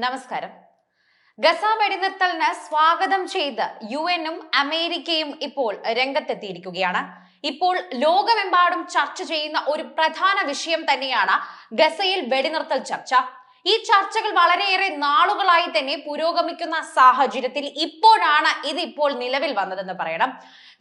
നമസ്കാരം. ഗസ വെടിനിർത്തലിന് സ്വാഗതം ചെയ്ത് യുഎനും അമേരിക്കയും ഇപ്പോൾ രംഗത്തെത്തിയിരിക്കുകയാണ്. ഇപ്പോൾ ലോകമെമ്പാടും ചർച്ച ചെയ്യുന്ന ഒരു പ്രധാന വിഷയം തന്നെയാണ് ഗസയിൽ വെടിനിർത്തൽ ചർച്ച. ഈ ചർച്ചകൾ വളരെയേറെ നാളുകളായി തന്നെ പുരോഗമിക്കുന്ന സാഹചര്യത്തിൽ ഇപ്പോഴാണ് ഇതിപ്പോൾ നിലവിൽ വന്നതെന്ന് പറയണം.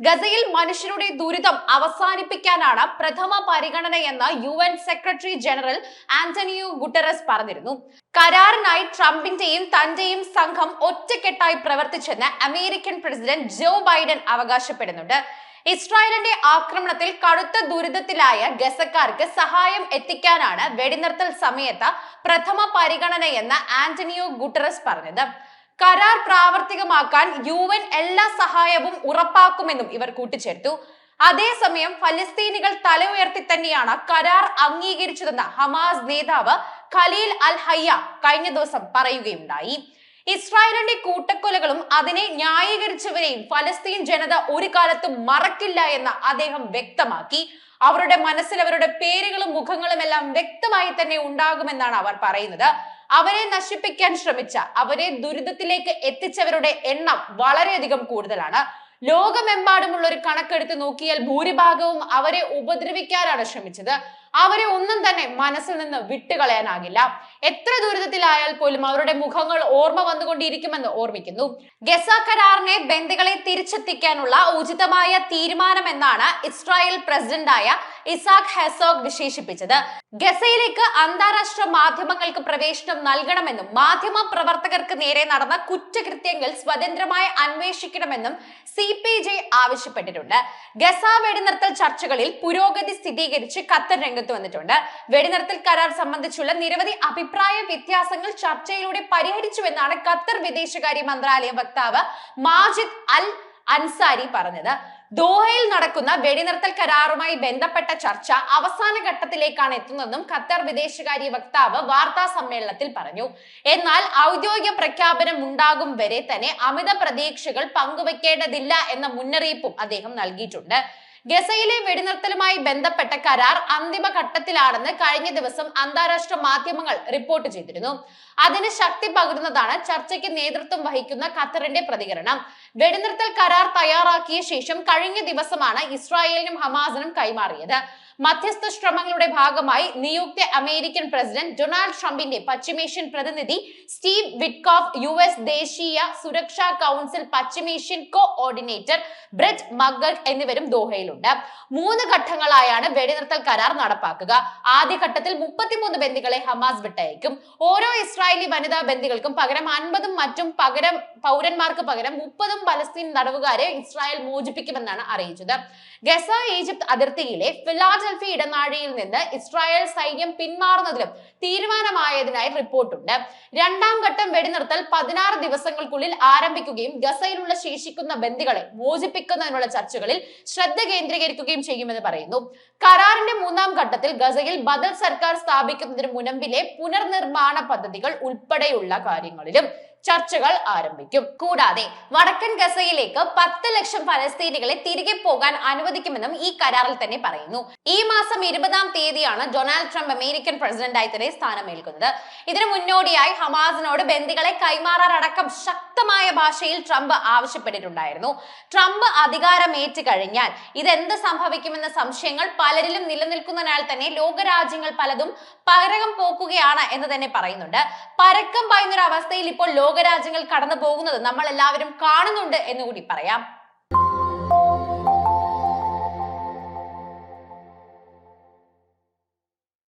ഗസയിൽ മനുഷ്യരുടെ ദുരിതം അവസാനിപ്പിക്കാനാണ് പ്രഥമ പരിഗണനയെന്ന് UN secretary general Antonio Guterres പറഞ്ഞിരുന്നു. കരാറിനായി ട്രംപിന്റെയും തന്റെയും സംഘം ഒറ്റക്കെട്ടായി പ്രവർത്തിച്ചെന്ന് അമേരിക്കൻ പ്രസിഡന്റ് ജോ ബൈഡൻ അവകാശപ്പെടുന്നുണ്ട്. ഇസ്രായേലിന്റെ ആക്രമണത്തിൽ കടുത്ത ദുരിതത്തിലായ ഗസക്കാർക്ക് സഹായം എത്തിക്കാനാണ് വെടിനിർത്തൽ സമയത്ത് പ്രഥമ പരിഗണനയെന്ന് ആന്റണിയോ ഗുട്ടറസ് പറഞ്ഞത്. കരാർ പ്രാവർത്തികമാക്കാൻ UN എല്ലാ സഹായവും ഉറപ്പാക്കുമെന്നും ഇവർ കൂട്ടിച്ചേർത്തു. അതേസമയം ഫലസ്തീനികൾ തല ഉയർത്തി തന്നെയാണ് കരാർ അംഗീകരിച്ചതെന്ന് ഹമാസ് നേതാവ് ഖലീൽ അൽ ഹയ്യ കഴിഞ്ഞ ദിവസം പറയുകയുണ്ടായി. ഇസ്രായേലിന്റെ കൂട്ടക്കൊലകളും അതിനെ ന്യായീകരിച്ചവരെയും ഫലസ്തീൻ ജനത ഒരു കാലത്തും മറക്കില്ല എന്ന് അദ്ദേഹം വ്യക്തമാക്കി. അവരുടെ മനസ്സിൽ അവരുടെ പേരുകളും മുഖങ്ങളും എല്ലാം വ്യക്തമായി തന്നെ ഉണ്ടാകുമെന്നാണ് അവർ പറയുന്നത്. അവരെ നശിപ്പിക്കാൻ ശ്രമിച്ച, അവരെ ദുരിതത്തിലേക്ക് എത്തിച്ചവരുടെ എണ്ണം വളരെയധികം കൂടുതലാണ്. ലോകമെമ്പാടുമുള്ള ഒരു കണക്കെടുത്ത് നോക്കിയാൽ ഭൂരിഭാഗവും അവരെ ഉപദ്രവിക്കാനാണ് ശ്രമിച്ചത്. അവരെ ഒന്നും തന്നെ മനസ്സിൽ നിന്ന് വിട്ടുകളയാനാകില്ല. എത്ര ദുരിതത്തിലായാൽ പോലും അവരുടെ മുഖങ്ങൾ ഓർമ്മ വന്നുകൊണ്ടിരിക്കുമെന്ന് ഓർമ്മിക്കുന്നു. ഗസ കരാറിനെ ബന്ദികളെ തിരിച്ചെത്തിക്കാനുള്ള ഉചിതമായ തീരുമാനമെന്നാണ് ഇസ്രായേൽ പ്രസിഡന്റായ ഇസാഖ് ഹെർസോഗ് വിശേഷിപ്പിച്ചത്. ഗസയിലേക്ക് അന്താരാഷ്ട്ര മാധ്യമങ്ങൾക്ക് പ്രവേശനം നൽകണമെന്നും മാധ്യമ പ്രവർത്തകർക്ക് നേരെ നടന്ന കുറ്റകൃത്യങ്ങൾ സ്വതന്ത്രമായി അന്വേഷിക്കണമെന്നും CPJ ആവശ്യപ്പെട്ടിട്ടുണ്ട്. ഗസ വെടിനിർത്തൽ ചർച്ചകളിൽ പുരോഗതി സ്ഥിരീകരിച്ച് ഖത്തർ രംഗത്ത് വന്നിട്ടുണ്ട്. വെടിനിർത്തൽ കരാർ സംബന്ധിച്ചുള്ള നിരവധി അഭിപ്രായ വ്യത്യാസങ്ങൾ ചർച്ചയിലൂടെ പരിഹരിച്ചുവെന്നാണ് ഖത്തർ വിദേശകാര്യ മന്ത്രാലയ വക്താവ് മാജിദ് അൽ അൻസാരി പറഞ്ഞത്. ദോഹയിൽ നടക്കുന്ന വെടിനിർത്തൽ കരാറുമായി ബന്ധപ്പെട്ട ചർച്ച അവസാന ഘട്ടത്തിലേക്കാണ് എത്തുന്നതെന്നും ഖത്തർ വിദേശകാര്യ വക്താവ് വാർത്താ സമ്മേളനത്തിൽ പറഞ്ഞു. എന്നാൽ ഔദ്യോഗിക പ്രഖ്യാപനം ഉണ്ടാകും വരെ തന്നെ അമിത പ്രതീക്ഷകൾ പങ്കുവെക്കേണ്ടതില്ല എന്ന മുന്നറിയിപ്പും അദ്ദേഹം നൽകിയിട്ടുണ്ട്. ഗസയിലെ വെടിനിർത്തലുമായി ബന്ധപ്പെട്ട കരാർ അന്തിമ ഘട്ടത്തിലാണെന്ന് കഴിഞ്ഞ ദിവസം അന്താരാഷ്ട്ര മാധ്യമങ്ങൾ റിപ്പോർട്ട് ചെയ്തിരുന്നു. അതിന് ശക്തി പകരുന്നതാണ് ചർച്ചയ്ക്ക് നേതൃത്വം വഹിക്കുന്ന ഖത്തറിന്റെ പ്രതികരണം. വെടിനിർത്തൽ കരാർ തയ്യാറാക്കിയ ശേഷം കഴിഞ്ഞ ദിവസമാണ് ഇസ്രായേലിനും ഹമാസിനും കൈമാറിയത്. മധ്യസ്ഥ ശ്രമങ്ങളുടെ ഭാഗമായി നിയുക്ത അമേരിക്കൻ പ്രസിഡന്റ് ഡൊണാൾഡ് ട്രംപിന്റെ പശ്ചിമേഷ്യൻ പ്രതിനിധി സ്റ്റീവ് വിറ്റ്കോഫ്, US ദേശീയ സുരക്ഷാ കൗൺസിൽ പശ്ചിമേഷ്യൻ കോഓർഡിനേറ്റർ ബ്രെറ്റ് മക്ഗർഗ് എന്നിവരും ദോഹയിലുണ്ട്. 3 ഘട്ടങ്ങളായാണ് വെടിനിർത്തൽ കരാർ നടപ്പാക്കുക. ആദ്യഘട്ടത്തിൽ 33 ബന്ദികളെ ഹമാസ് വിട്ടയക്കും. ഓരോ ഇസ്രായേലി വനിതാ ബന്ദികൾക്കും പകരം 50 മറ്റും പൗരന്മാർക്ക് പകരം 30 പലസ്തീൻ തടവുകാരെ ഇസ്രായേൽ മോചിപ്പിക്കുമെന്നാണ് അറിയിച്ചത്. ഗസ ഈജിപ്ത് അതിർത്തിയിലെ ഫിലാഡൽഫി ഇടനാഴിയിൽ നിന്ന് ഇസ്രായേൽ സൈന്യം പിന്മാറുന്നതിലും തീരുമാനമായതിനായി റിപ്പോർട്ടുണ്ട്. 2ാം ഘട്ടം വെടിനിർത്തൽ 16 ദിവസങ്ങൾക്കുള്ളിൽ ആരംഭിക്കുകയും ഗസയിലുള്ള ശേഷിക്കുന്ന ബന്ദികളെ മോചിപ്പിക്കുന്നതിനുള്ള ചർച്ചകളിൽ ശ്രദ്ധ കേന്ദ്രീകരിക്കുകയും ചെയ്യുമെന്ന് പറയുന്നു. കരാറിന്റെ 3ാം ഘട്ടത്തിൽ ഗസയിൽ ബദൽ സർക്കാർ സ്ഥാപിക്കുന്നതിന് മുൻപിലെ പുനർനിർമ്മാണ പദ്ധതികൾ ഉൾപ്പെടെയുള്ള കാര്യങ്ങളിലും ചർച്ചകൾ ആരംഭിക്കും. കൂടാതെ വടക്കൻ ഗസയിലേക്ക് 10 ലക്ഷം ഫലസ്തീനികളെ തിരികെ പോകാൻ അനുവദിക്കുമെന്നും ഈ കരാറിൽ തന്നെ പറയുന്നു. ഈ മാസം 20ാം തീയതിയാണ് ഡൊണാൾഡ് ട്രംപ് അമേരിക്കൻ പ്രസിഡന്റായി തന്നെ സ്ഥാനമേൽക്കുന്നത്. ഇതിനു മുന്നോടിയായി ഹമാസിനോട് ബന്ദികളെ കൈമാറാനടക്കം ശക്തമായ ഭാഷയിൽ ട്രംപ് ആവശ്യപ്പെട്ടിട്ടുണ്ടായിരുന്നു. ട്രംപ് അധികാരമേറ്റ് കഴിഞ്ഞാൽ ഇതെന്ത് സംഭവിക്കുമെന്ന സംശയങ്ങൾ പലരിലും നിലനിൽക്കുന്നതിനാൽ തന്നെ ലോകരാജ്യങ്ങൾ പലതും പകരം പോക്കുകയാണ് എന്ന് തന്നെ പറയുന്നുണ്ട്. പരക്കം പായുന്നൊരു അവസ്ഥയിൽ ഇപ്പോൾ ലോകരാജ്യങ്ങൾ കടന്നു പോകുന്നത് നമ്മൾ എല്ലാവരും കാണുന്നുണ്ട് എന്നുകൂടി പറയാം.